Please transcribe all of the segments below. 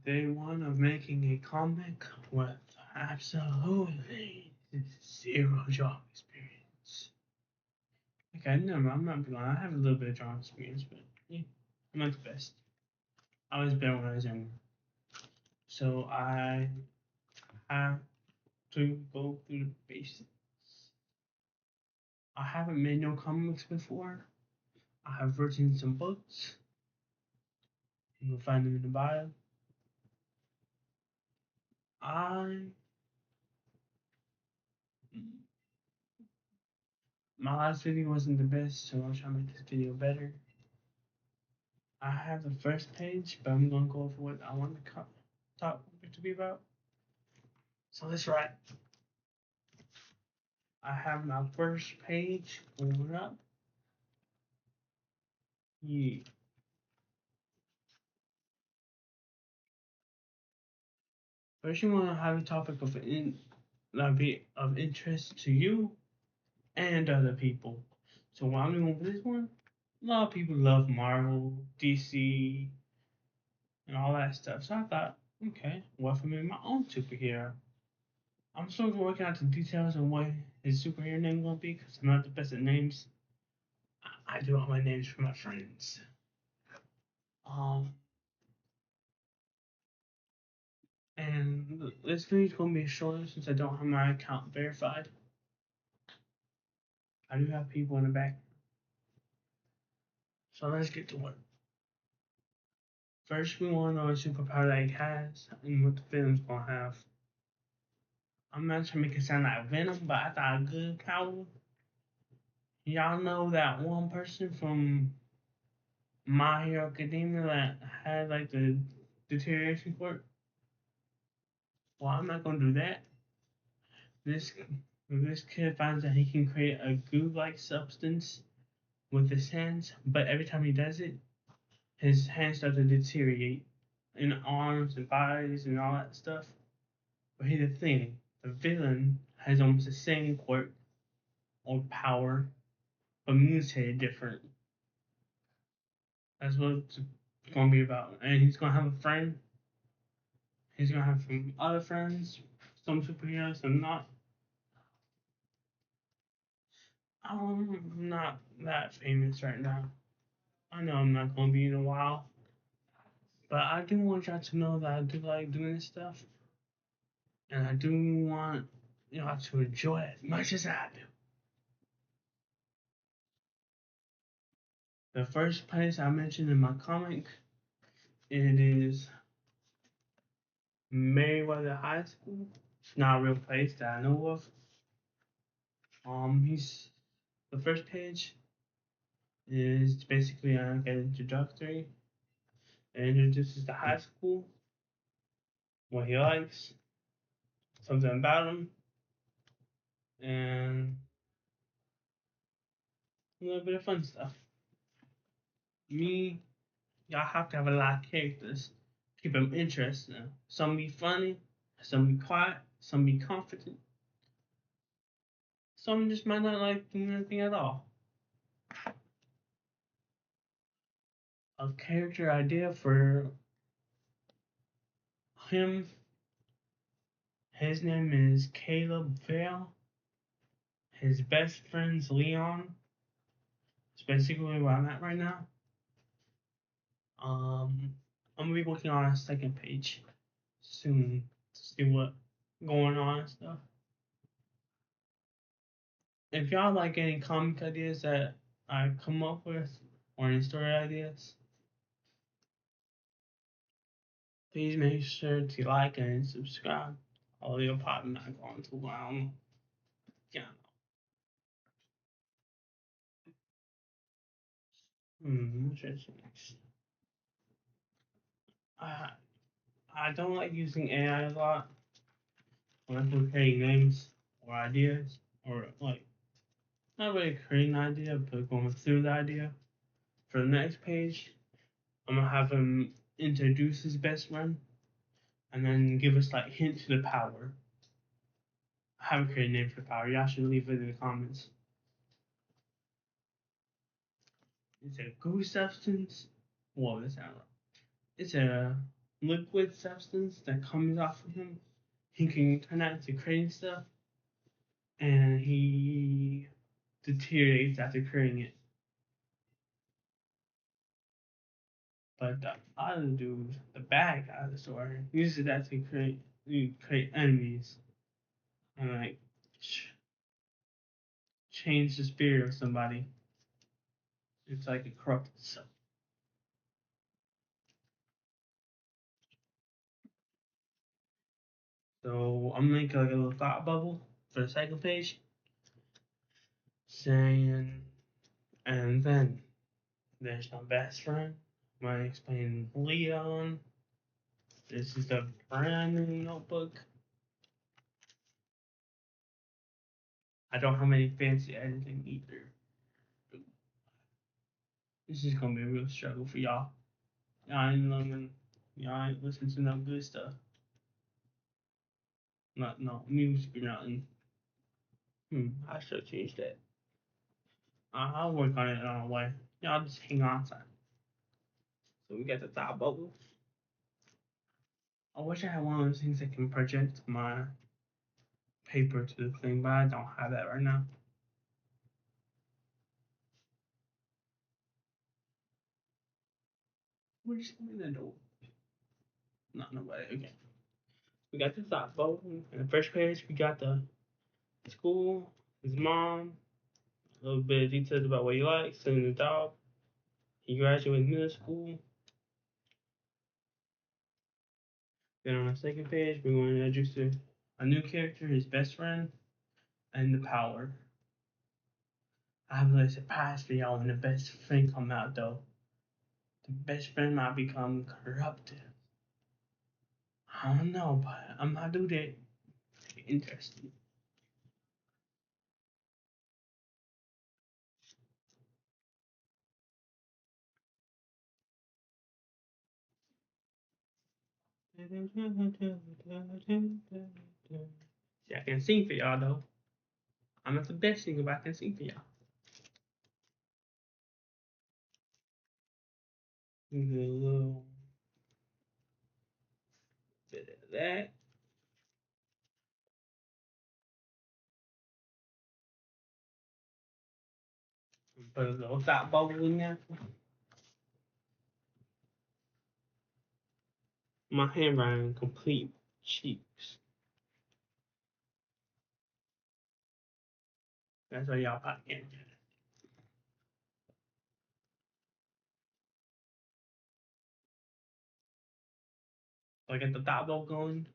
Day one of making a comic with absolutely zero job experience. Okay, no, I'm not gonna lie. I have a little bit of job experience, but yeah, I'm not the best. I was better when I was younger. So I have to go through the basics. I haven't made no comics before. I have written some books. You can find them in the bio. I My last video wasn't the best, so I'll try to make this video better. I have the first page, but I'm gonna go over what I want to talk to be about. So let's write. I have my first page going up. Yeah. First, you want to have a topic be of interest to you and other people. So why am I going for this one? A lot of people love Marvel, DC, and all that stuff. So I thought, okay, what if I made my own superhero? I'm still working out the details on what his superhero name gonna be because I'm not the best at names. I do all my names for my friends. Um, and this video is gonna be shorter since I don't have my account verified. I do have people in the back, so let's get to work. First, we want to know what superpower that he has and what the villain's gonna have. I'm not trying to make it sound like Venom, but I thought a good power. Y'all know that one person from My Hero Academia that had like the deterioration quirk? Well, I'm not gonna do that. This this kid finds that he can create a goo-like substance with his hands, but every time he does it, his hands start to deteriorate in arms and bodies and all that stuff. But here's the thing: the villain has almost the same quirk or power, but mutated different. That's what it's gonna be about. And he's gonna have a friend. He's gonna have some other friends, some superheroes, some not. I'm not that famous right now. I know I'm not gonna be in a while, but I do want y'all to know that I do like doing this stuff, and I do want y'all to enjoy it as much as I do. The first place I mentioned in my comic, it is Meriwether High School. It's not a real place that I know of. He's the first page is basically like an introductory. It introduces the high school, what he likes, something about him, and a little bit of fun stuff. Me, y'all have to have a lot of characters. Keep them interesting. Some be funny, some be quiet, some be confident. Some just might not like doing anything at all. A character idea for him, his name is Caleb Vale. His best friend's Leon. It's basically where I'm at right now. I'm gonna be working on a second page soon to see what going on and stuff. If y'all like any comic ideas that I come up with or any story ideas, please make sure to like and subscribe. Although you're probably not going to, but I don't know. Yeah. What's next? I I don't like using AI a lot when I'm creating names or ideas or like not really creating an idea, but going through the idea. For the next page, I'm gonna have him introduce his best friend and then give us like hints to the power. I haven't created a name for the power. Y'all should leave it in the comments. It's a goo substance. Whoa, that's not right. It's a liquid substance that comes off of him. He can turn that into creating stuff, and he deteriorates after creating it. But the other dude, the bad guy of the story, uses that to create enemies and like change the spirit of somebody. It's like a corrupted soul. So I'm making like a little thought bubble for the second page, saying, and then there's my best friend. I explain Leon. This is a brand new notebook. I don't have any fancy editing either. This is gonna be a real struggle for y'all. Y'all ain't learning. Y'all ain't listening to no good stuff. Not no music or nothing. I should change that. I'll work on it on the way. Y'all just hang on tight. So we got the thought bubble. I wish I had one of those things that can project my paper to the thing, but I don't have that right now. We're just in the door. Not nobody. Okay. We got the thought bubble. In the first page, we got the school, his mom, a little bit of details about what he likes, and the dog. He graduated middle school. Then on the second page, we're going to introduce a new character, his best friend, and the power. I'm really surprised for y'all when the best friend come out though. The best friend might become corrupted. I don't know, but I'm not do that. Interesting. See, I can sing for y'all though. I'm not the best singer, but I can sing for y'all. A little bit of that. Put a little thought bubble in there. My handwriting complete cheeks. That's why y'all probably can't get it. So I got the thought bubble going.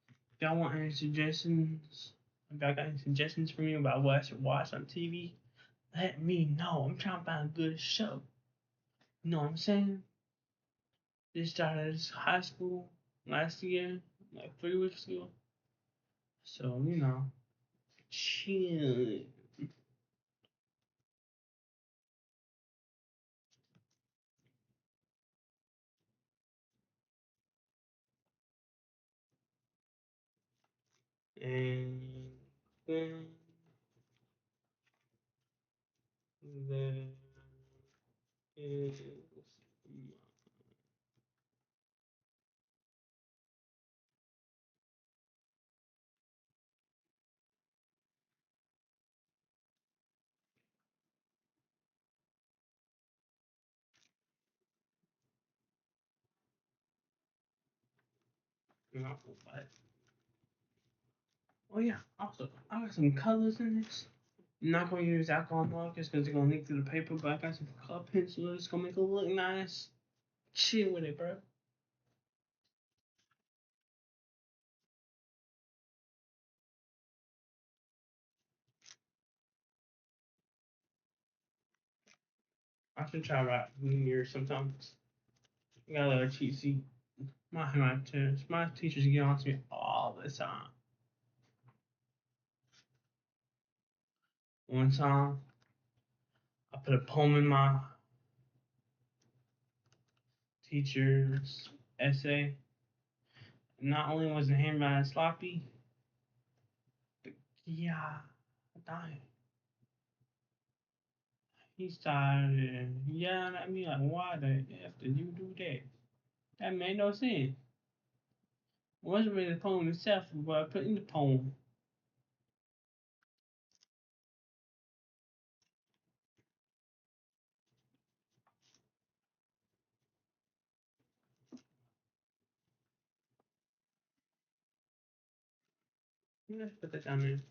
If y'all want any suggestions, if y'all got any suggestions for me about what I should watch on TV, let me know. I'm trying to find a good show. You know what I'm saying? Just started high school last year, like 3 weeks ago. So, chill. And then there is what? Oh yeah, also I got some colors in this. I'm not gonna use alcohol markers because they're gonna leak through the paper, but I got some color pencils. It's gonna make it look nice. Chill with it, bro. I should try write New Year sometimes. I got a little cheat sheet. My teachers get on to me all the time. One time, I put a poem in my teacher's essay. Not only was the handwriting sloppy, but yeah, I died. He started yelling at me like, "Why the f did you do that? That made no sense. Wasn't really the poem itself, but I put in the poem. Let's put that down there.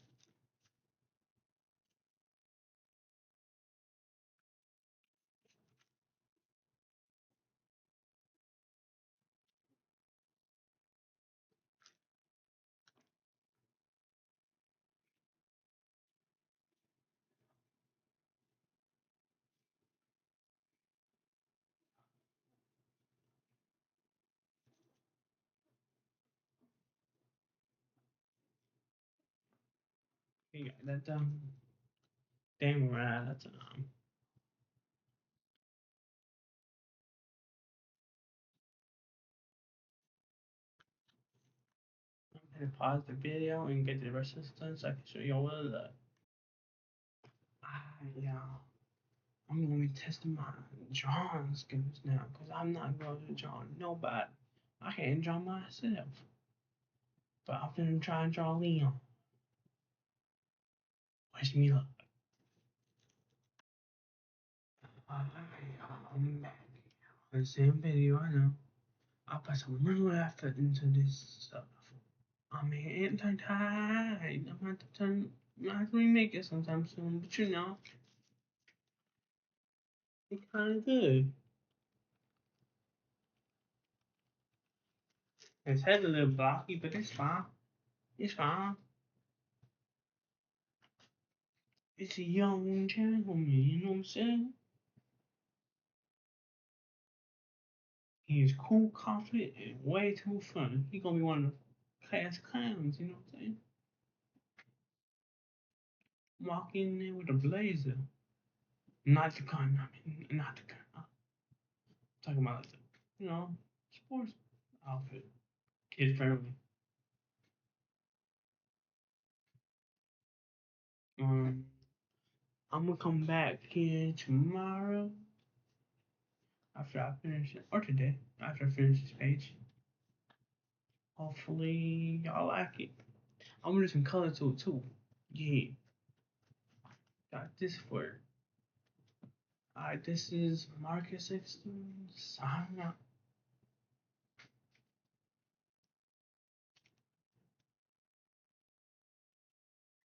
You got that damn right. That's I'm gonna pause the video and get the rest of the stuff so I can show you all of that. Yeah. I'm gonna be testing my drawing skills now because I'm not going to draw nobody. I can't draw myself. But I'm gonna try and draw Leon. Wish me luck. I'm back on the same video, I know. I put some real effort into this stuff. I'm anti-tied. I'm not to turn, not to remake it sometime soon, but you know, it's kind of good. His head's a little blocky, but it's fine. It's fine. It's a young gentleman, you know what I'm saying? He is cool, confident, and way too fun. He gonna be one of the class clowns, you know what I'm saying? Walk in there with a blazer. Not the gun, I mean, not the gun. I'm talking about like the, you know, sports outfit. Kid friendly. Um, I'm gonna come back here tomorrow after I finish it, or today after I finish this page. Hopefully, y'all like it. I'm gonna do some color to it too. Yeah, got this for it. Alright, this is Marcus 16 signing out.